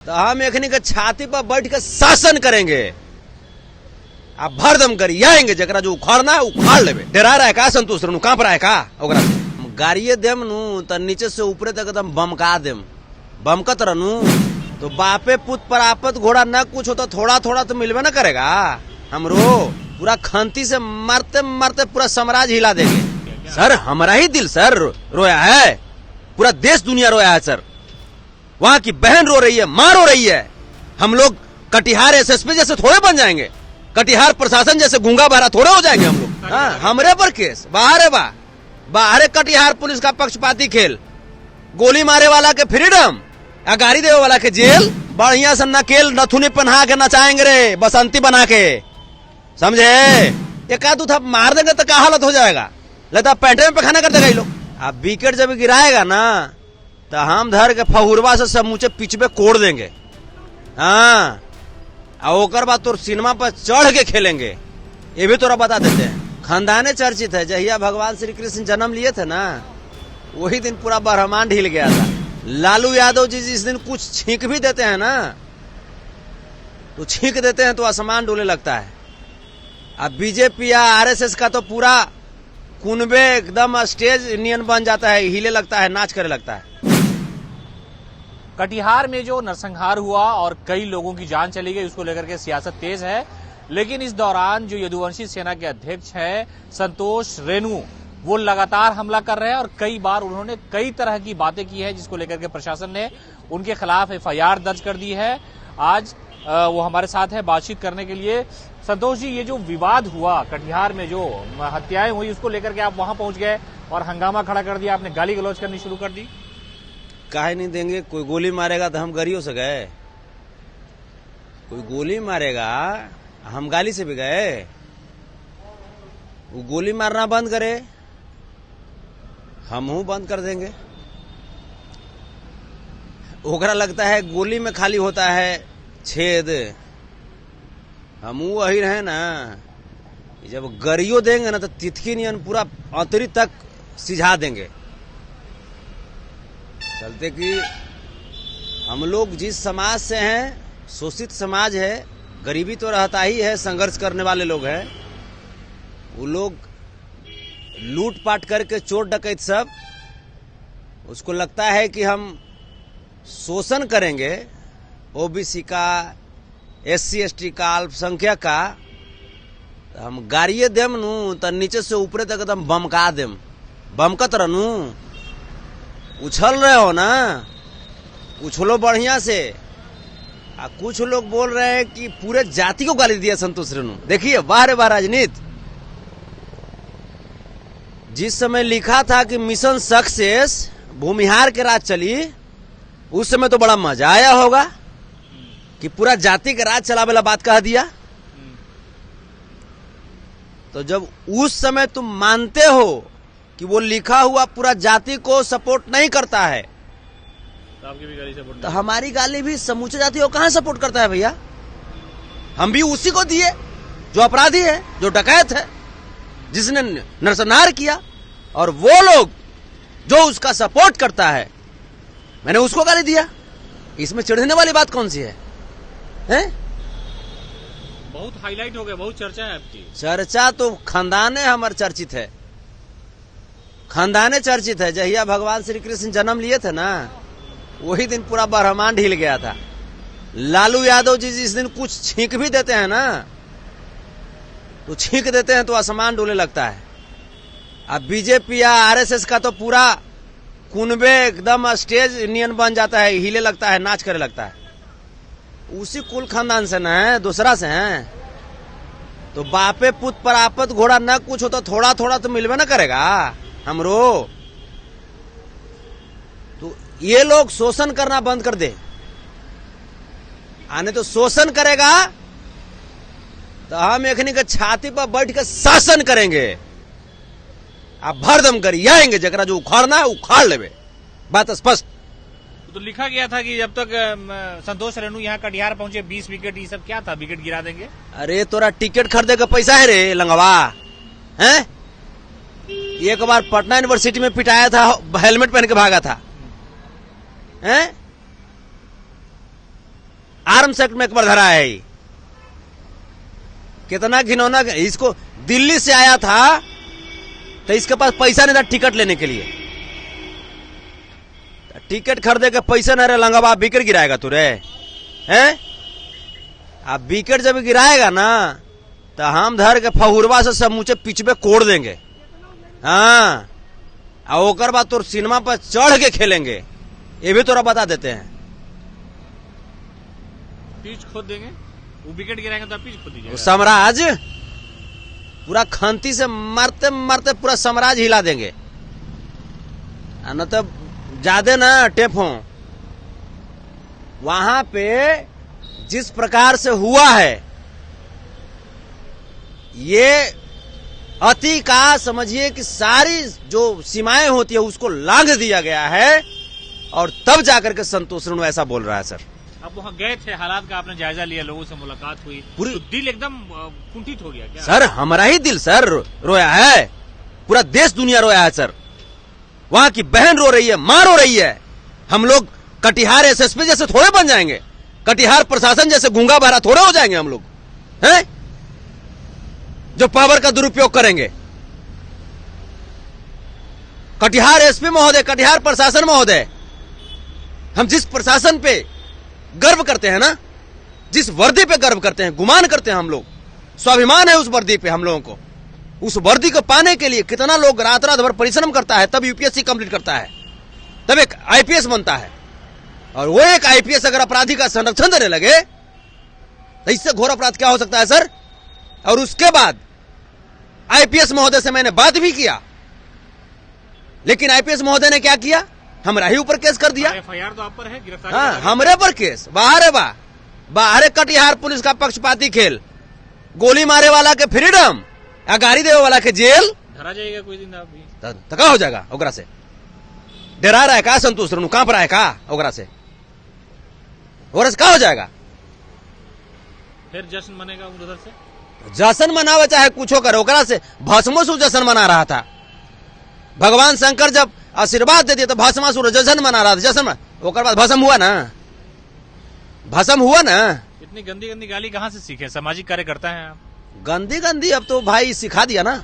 तो हम एखनी के छाती पर बैठ के शासन करेंगे। आप भरदम करी आएंगे, जरा जो उखाड़ना है उखाड़ लेबे। डरा रहा है का संतोष रेणु, कांप रहा है का? ओकरा गाड़िए देम नु तो नीचे से ऊपरे तक एकदम बमका देम। बमकत रहनू तो बापे पुत पर आपत घोड़ा न कुछ हो तो थोड़ा थोड़ा तो मिलवे न करेगा। हमरो पूरा खंती से मारते मारते पूरा साम्राज्य हिला देंगे। सर हमारा ही दिल सर रोया है, पूरा देश दुनिया रोया है सर। वहाँ की बहन रो रही है, माँ रो रही है। हम लोग कटिहार एसएसपी जैसे थोड़े बन जाएंगे, कटिहार प्रशासन जैसे गूंगा बहरा थोड़े हो जाएंगे हम लोग। हाँ, हमरे पर केस बाहर है, बाहर कटिहार पुलिस का पक्षपाती खेल, गोली मारे वाला के फ्रीडम, गाड़ी देवे वाला के जेल। बढ़िया से नकेल नथुनी पहना के नचाएंगे रे, बसंती बना के, समझे? एक आध था मार देंगे तो क्या हालत हो जाएगा, लगता पैंटे में पखाना कर देगा ये लोग। अब विकेट जब गिराएगा ना तो हम धर के फहुरवा से समूचे पिचबे कोड़ देंगे। हाँ, और बाद तो सिनेमा पर चढ़ के खेलेंगे, ये भी तोरा बता देते हैं। खानदाने चर्चित है, जहिया भगवान श्री कृष्ण जन्म लिए थे ना, वही दिन पूरा ब्रह्मांड हिल गया था। लालू यादव जी जिस दिन कुछ छींक भी देते हैं ना, तो छींक देते हैं तो आसमान डोले लगता है। अब बीजेपी या आरएसएस का तो पूरा कुनबे एकदम स्टेज नियन बन जाता है, हिले लगता है, नाच करे लगता है। कटिहार में जो नरसंहार हुआ और कई लोगों की जान चली गई, उसको लेकर के सियासत तेज है। लेकिन इस दौरान जो यदुवंशी सेना के अध्यक्ष हैं संतोष रेणु, वो लगातार हमला कर रहे हैं और कई बार उन्होंने कई तरह की बातें की है, जिसको लेकर के प्रशासन ने उनके खिलाफ एफआईआर दर्ज कर दी है। आज वो हमारे साथ है बातचीत करने के लिए। संतोष जी, ये जो विवाद हुआ कटिहार में, जो हत्याएं हुई, उसको लेकर के आप वहां पहुंच गए और हंगामा खड़ा कर दिया, आपने गाली गलौज करनी शुरू कर दी। काहे नहीं देंगे? कोई गोली मारेगा तो हम गरियों से गए? कोई गोली मारेगा हम गाली से भी गए? वो गोली मारना बंद करे, हम बंद कर देंगे। ओकरा लगता है गोली में खाली होता है छेद, हम वही रहे ना। जब गरियो देंगे ना तो तितकी नियन पूरा अंतरी तक सिझा देंगे। चलते कि हम लोग जिस समाज से हैं, शोषित समाज है, गरीबी तो रहता ही है, संघर्ष करने वाले लोग हैं। वो लोग लूटपाट करके चोर डकैत सब, उसको लगता है कि हम शोषण करेंगे ओबीसी का, एससी एसटी का, अल्पसंख्यक का, तो हम गाड़िए देम नु तो नीचे से ऊपरे तक एकदम बमका देम। बमकत रहनू, उछल रहे हो ना, उछलो बढ़िया से। कुछ लोग बोल रहे हैं कि पूरे जाति को गाली दिया संतोष रेणु। देखिए बाहर बाहर राजनीति, जिस समय लिखा था कि मिशन सक्सेस, भूमिहार के राज चली, उस समय तो बड़ा मजा आया होगा कि पूरा जाति के राज चला वाला बात कह दिया। तो जब उस समय तुम मानते हो कि वो लिखा हुआ पूरा जाति को सपोर्ट नहीं करता है, तो आपकी भी गाली सपोर्ट, तो हमारी गाली भी समूचे जाति को कहां सपोर्ट करता है भैया? हम भी उसी को दिए जो अपराधी है, जो डकैत है, जिसने नरसंहार किया। और वो लोग जो उसका सपोर्ट करता है, मैंने उसको गाली दिया। इसमें चिढ़ने वाली बात कौन सी है? बहुत हाईलाइट हो गया, बहुत चर्चा है आपकी। चर्चा तो खानदाने हमारे चर्चित है, खानदाने चर्चित है। जहिया भगवान श्री कृष्ण जन्म लिए थे ना, वही दिन पूरा ब्रह्मांड हिल गया था। लालू यादव जी जिस दिन कुछ छींक भी देते हैं ना, तो छींक देते हैं तो आसमान डोले लगता है। अब बीजेपी या आरएसएस का तो पूरा कुनबे एकदम स्टेज नियन बन जाता है, हिले लगता है, नाच करे लगता है। उसी कुल खानदान से न है, दूसरा से हैं। तो बापे पुत पर आपत घोड़ा न कुछ हो तो थोड़ा थोड़ा तो मिलवे न करेगा हमरो। तो ये लोग शोषण करना बंद कर दे, आने तो शोषण करेगा तो हम एखनी के छाती पर बैठ के शासन करेंगे। आप भरदम करी आएंगे, जरा जो उखाड़ना है उखाड़ लेबे। बात स्पष्ट। तो लिखा गया था कि जब तक संतोष रेणु यहाँ कटिहार पहुंचे 20 विकेट, ये सब क्या था? विकेट गिरा देंगे? अरे तोरा टिकट खरीदे का पैसा है रे लंगवा? हैं? एक बार पटना यूनिवर्सिटी में पिटाया था, हेलमेट पहन के भागा था। हैं? आर्म्स एक्ट में एक बार धरा है ही। कितना घिनौना। इसको दिल्ली से आया था तो इसके पास पैसा नहीं था टिकट लेने के लिए। टिकट खरीदे के पैसा नहीं रहे, लंगाबा विकेट गिराएगा तू रे हैं? अब विकेट जब गिराएगा ना तो हम धर के फहुरवा से समूचे पिछबे कोड़ देंगे। हाँ, और ओकर बाद तो सिनेमा पर चढ़ के खेलेंगे, ये भी तोरा बता देते हैं। पिच खोद देंगे, वो विकेट गिराएंगे तो पिच खोद दीजिएगा। साम्राज्य पूरा खंती से मारते मारते पूरा साम्राज्य हिला देंगे। न तो ज्यादा ना टेप हो। वहां पे जिस प्रकार से हुआ है ये अति का समझिए कि सारी जो सीमाएं होती है उसको लांघ दिया गया है, और तब जाकर के संतोष रेणु ऐसा बोल रहा है। सर आप वहाँ गए थे, हालात का आपने जायजा लिया, लोगों से मुलाकात हुई, पूरी तो दिल एकदम कुंठित हो गया क्या? सर हमारा ही दिल सर रोया है, पूरा देश दुनिया रोया है सर। वहां की बहन रो रही है, मां रो रही है। हम लोग कटिहार एसएसपी जैसे थोड़े बन जाएंगे, कटिहार प्रशासन जैसे गूंगा बहरा थोड़े हो जाएंगे हम लोग हैं, जो पावर का दुरुपयोग करेंगे। कटिहार एसपी महोदय, कटिहार प्रशासन महोदय, हम जिस प्रशासन पे गर्व करते हैं ना, जिस वर्दी पे गर्व करते हैं, गुमान करते हैं हम लोग, स्वाभिमान है उस वर्दी पे हम लोगों को। उस वर्दी को पाने के लिए कितना लोग रात रात भर परिश्रम करता है, तब यूपीएससी कंप्लीट करता है, तब एक आईपीएस बनता है। और वो एक आईपीएस अगर अपराधी का संरक्षण देने लगे तो इससे घोर अपराध क्या हो सकता है सर? और उसके बाद आईपीएस महोदय से मैंने बात भी किया, लेकिन आईपीएस महोदय ने क्या किया? हमारा ही ऊपर केस कर दिया। एफआईआर तो आप पर है, गिरफ्तारी। हाँ, हमरे पर केस। बाहर है बाहर कटिहार पुलिस का पक्षपाती खेल, गोली मारे वाला के फ्रीडम, या गाड़ी देवे वाला के जेल। धरा जाएगा कोई दिन आप भी तो का हो जाएगा ओकरा से? डरा रहा है का संतोष रेणु? कांप रहा है का ओकरा से? ओकरा से का हो जाएगा? फिर जश्न मनेगा उधर से? जश्न मनावे चाहे कुछ करे, ओकरा से भस्मासुर जश्न मना रहा था। भगवान शंकर जब आशीर्वाद दे दिया तो भस्मासुर जश्न मना रहा था। जश्न ओकर बाद भस्म हुआ ना, भस्म हुआ ना। इतनी गंदी गंदी गाली कहाँ से सीखे? सामाजिक कार्यकर्ता हैं आप। गंदी गंदी अब तो भाई सिखा दिया ना,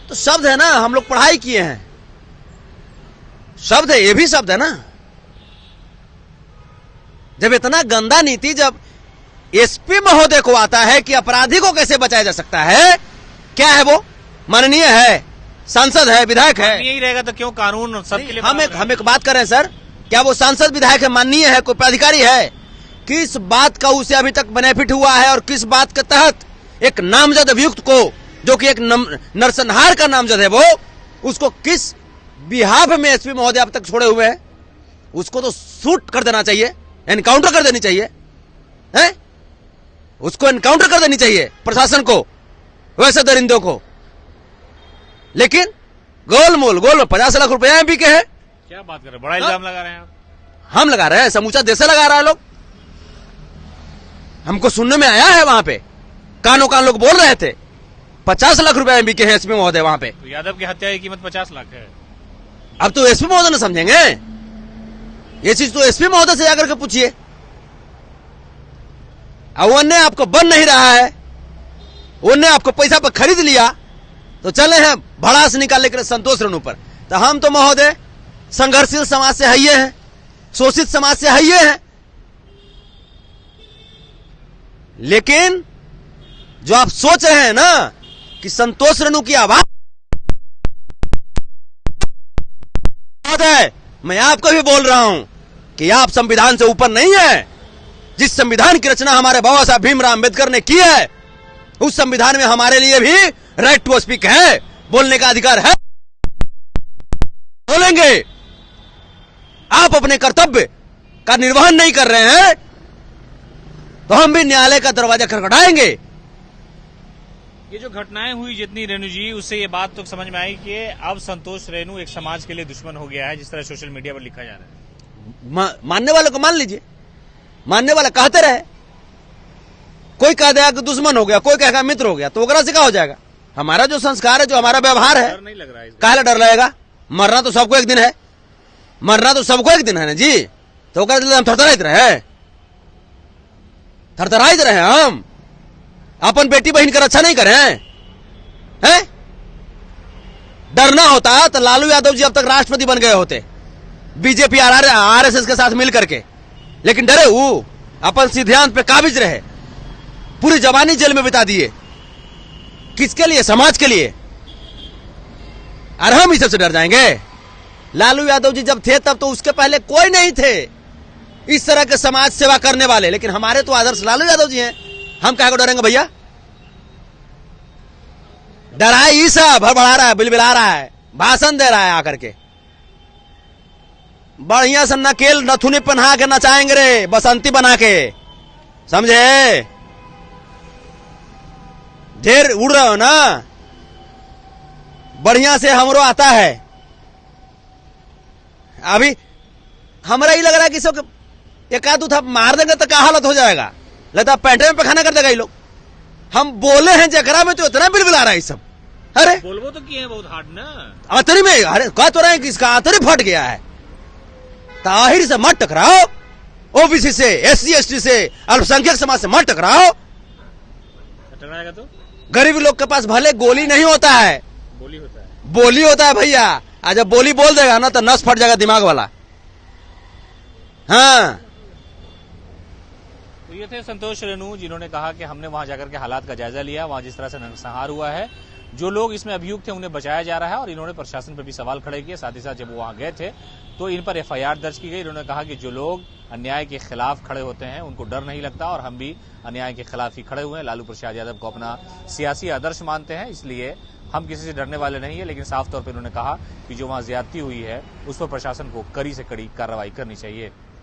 तो शब्द है ना, हम लोग पढ़ाई किए हैं, शब्द है, ये भी शब्द है ना। जब इतना गंदा नीति जब एसपी महोदय को आता है कि अपराधी को कैसे बचाया जा सकता है, क्या है वो? माननीय है, सांसद है, विधायक है। यही रहेगा तो क्यों कानून सबके लिए? हम एक बात करें सर, क्या वो सांसद विधायक है, माननीय है, कोई प्राधिकारी है? किस बात का उसे अभी तक बेनिफिट हुआ है, और किस बात के तहत एक नामजद अभियुक्त को, जो कि एक नरसंहार का नामजद है, वो उसको किस बिहाफ में एसपी महोदय अब तक छोड़े हुए हैं? उसको तो शूट कर देना चाहिए, एनकाउंटर कर देनी चाहिए है? उसको एनकाउंटर कर देनी चाहिए प्रशासन को, वैसे दरिंदों को। लेकिन गोलमोल 50 लाख रुपया एमपी के है। क्या बात कर रहे हैं? बड़ा इल्जाम लगा रहे हैं आप। हम लगा रहे हैं, समूचा देश लगा रहा है लोग। हमको सुनने में आया है, वहां पे कानों कान लोग बोल रहे थे 50 लाख रुपया एमपी के हैं एसपी महोदय वहां पे। तो यादव की हत्या की कीमत 50 लाख है। अब तो एसपी महोदय ने समझेंगे ये चीज, तो एसपी महोदय से जाकर के पूछिए। उनने आपको बन नहीं रहा है, उनने आपको पैसा पर खरीद लिया, तो चले हैं भड़ास निकालने के लिए संतोष रेणु पर। तो हम तो महोदय संघर्षशील समाज से हइये हैं, शोषित समाज से हइये हैं, लेकिन जो आप सोच रहे हैं ना कि संतोष रेणु की आवाज, महोदय मैं आपको भी बोल रहा हूं कि आप संविधान से ऊपर नहीं है। जिस संविधान की रचना हमारे बाबा साहब भीमराव अंबेडकर ने की है, उस संविधान में हमारे लिए भी राइट टू स्पीक है, बोलने का अधिकार है, बोलेंगे। आप अपने कर्तव्य का निर्वहन नहीं कर रहे हैं तो हम भी न्यायालय का दरवाजा खटखटाएंगे। ये जो घटनाएं हुई जितनी रेणु जी, उससे ये बात तो समझ में आई कि अब संतोष रेणु एक समाज के लिए दुश्मन हो गया है, जिस तरह सोशल मीडिया पर लिखा जा रहा है। मानने वालों को मान लीजिए, मानने वाला कहते रहे। कोई कह देगा कि दुश्मन हो गया, कोई कहेगा मित्र हो गया, तो ओकरा से क्या हो जाएगा? हमारा जो संस्कार है, जो हमारा व्यवहार है, डर नहीं लग रहा है? काहे डर लगेगा? मरना तो सबको एक दिन है, मरना तो सबको एक दिन है ना जी। तो हम थरथराइत रहे हम अपन बेटी बहन कर अच्छा नहीं करें हैं? डरना होता तो लालू यादव जी अब तक राष्ट्रपति बन गए होते, बीजेपी आरएसएस के साथ मिल करके। लेकिन डरे वो अपन सिद्धांत पे काबिज रहे, पूरी जवानी जेल में बिता दिए। किसके लिए? समाज के लिए। और हम इस सबसे डर जाएंगे? लालू यादव जी जब थे तब तो उसके पहले कोई नहीं थे इस तरह के समाज सेवा करने वाले, लेकिन हमारे तो आदर्श लालू यादव जी हैं। हम काहे को डरेंगे भैया? डराए ही सब भड़बड़ा रहा है, बिलबिला रहा है, भाषण दे रहा है आकर के। बढ़िया से नकेल नथुनी पहना के नचाएंगे रे, बसंती बना के, समझे? ढेर उड़ रहे हो ना, बढ़िया से हमरो आता है। अभी हमारा ही लग रहा है कि सब एक आध था मार देंगे तो क्या हालत हो जाएगा, लगता पैंटे में पखाना कर देगा ये लोग। हम बोले हैं जकरा में तो इतना बिलबिला रहा है सब। अरे बोलबो तो किए हैं बहुत हार्ड ना, आतरी में। अरे कह तो रहे हैं कि इसका आतरी फट गया है। ताहिर से मत टकराओ, ओबीसी से, एससी एसटी से, अल्पसंख्यक समाज से मत टकराओ। टकराएगा तो गरीब लोग के पास भले गोली नहीं होता है, बोली होता है भैया। आज जब बोली बोल देगा ना तो नस फट जाएगा दिमाग वाला। हाँ, तो ये थे संतोष रेणु, जिन्होंने कहा कि हमने वहां जाकर के हालात का जायजा लिया, वहां जिस तरह से नरसंहार हुआ है, जो लोग इसमें अभियुक्त थे उन्हें बचाया जा रहा है। और इन्होंने प्रशासन पर भी सवाल खड़े किए। साथ ही साथ जब वो वहां गए थे तो इन पर एफआईआर दर्ज की गई। इन्होंने कहा कि जो लोग अन्याय के खिलाफ खड़े होते हैं उनको डर नहीं लगता, और हम भी अन्याय के खिलाफ ही खड़े हुए हैं। लालू प्रसाद यादव को अपना सियासी आदर्श मानते हैं, इसलिए हम किसी से डरने वाले नहीं है। लेकिन साफ तौर पर उन्होंने कहा कि जो वहां ज्यादती हुई है उस पर प्रशासन को कड़ी से कड़ी कार्रवाई करनी चाहिए।